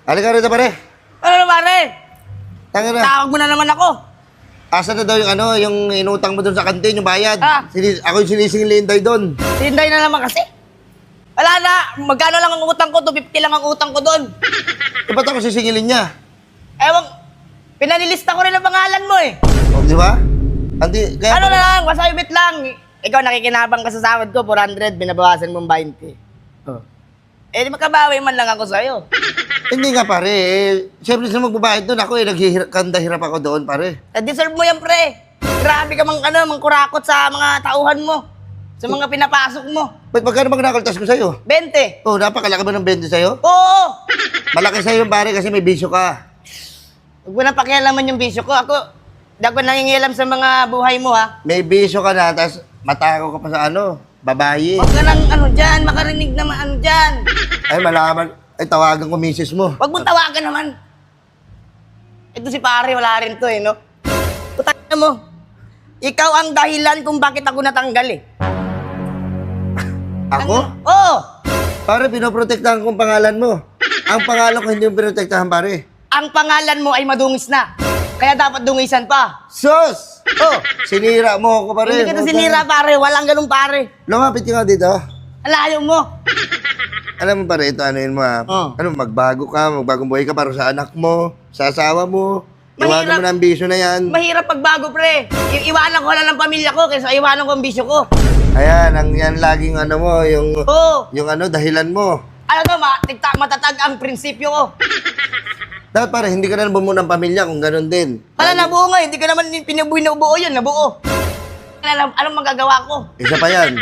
Halika rito, pare. Ano na, pare? Tanga na. Tawag mo na naman ako. Asa na daw yung yung inutang mo dun sa kantin, yung bayad. Ah. Ako yung sinisingil Inday dun. Tinday na naman kasi. Wala na. Magkano lang ang utang ko? 250 lang ang utang ko doon. Eh, ba't ako sisingilin niya? Ewan, pinanilista ko rin ang pangalan mo eh. O, di ba? Andi, kaya Ano na lang, masayubit lang. Ikaw nakikinabang ka sa sahod ko, 400, binabawasan mong 20. Oh. Eh, di makabawi man lang ako sa'yo. Hindi nga, pare. Siyempre, sila magbabayad doon. Ako, kanda-hirap ako doon, pare. Deserve mo yan, pre. Grabe ka mangkurakot sa mga tauhan mo. Sa mga pinapasok mo. Ba't magkano bang nakaltas ko sa'yo? 20. Oh, napakalaki ba ng 20 sa'yo? Oo. Malaki sa'yo, pare, kasi may bisyo ka. Huwag mo na pakialaman yung bisyo ko. Di ako nangingialam sa mga buhay mo, ha? May bisyo ka na, tapos matako ka pa sa babae. Huwag ka nang dyan, makarinig naman dyan. Ay, malaman. Ay, tawagan ko misis mo. Huwag mong tawagan naman. Ito si pare, wala rin to eh, no? Putang mo. Ikaw ang dahilan kung bakit ako natanggal eh. Ako? Oo. Pare, pinoprotektahan kong pangalan mo. Ang pangalan ko hindi yung pinotektahan, pare. Ang pangalan mo ay madungis na. Kaya dapat dungisan pa. Sus! Oh, sinira mo ako, pare. Hindi kita sinira, pare. Walang ganun, pare. Lumapit ka nga dito. Ang layo mo. Alam mo, pare, ito, ano yun mo, ha? Oh. Magbagong buhay ka para sa anak mo, sa asawa mo. Iwanan Mahirap. mo na ang bisyo na yan. Mahirap pagbago, pre. Iwanan ko lang ng pamilya ko kaysa iwanan ko ang bisyo ko. Ayan, yan laging mo, Oo. yung dahilan mo. Ano to, matatag ang prinsipyo ko. Dapat pare, hindi ka na nabuo ng pamilya kung ganun din. Wala, nabuo nga. Hindi ka naman pinabuo na buo yun. Nabuo. Anong magagawa ko? Isa pa yan.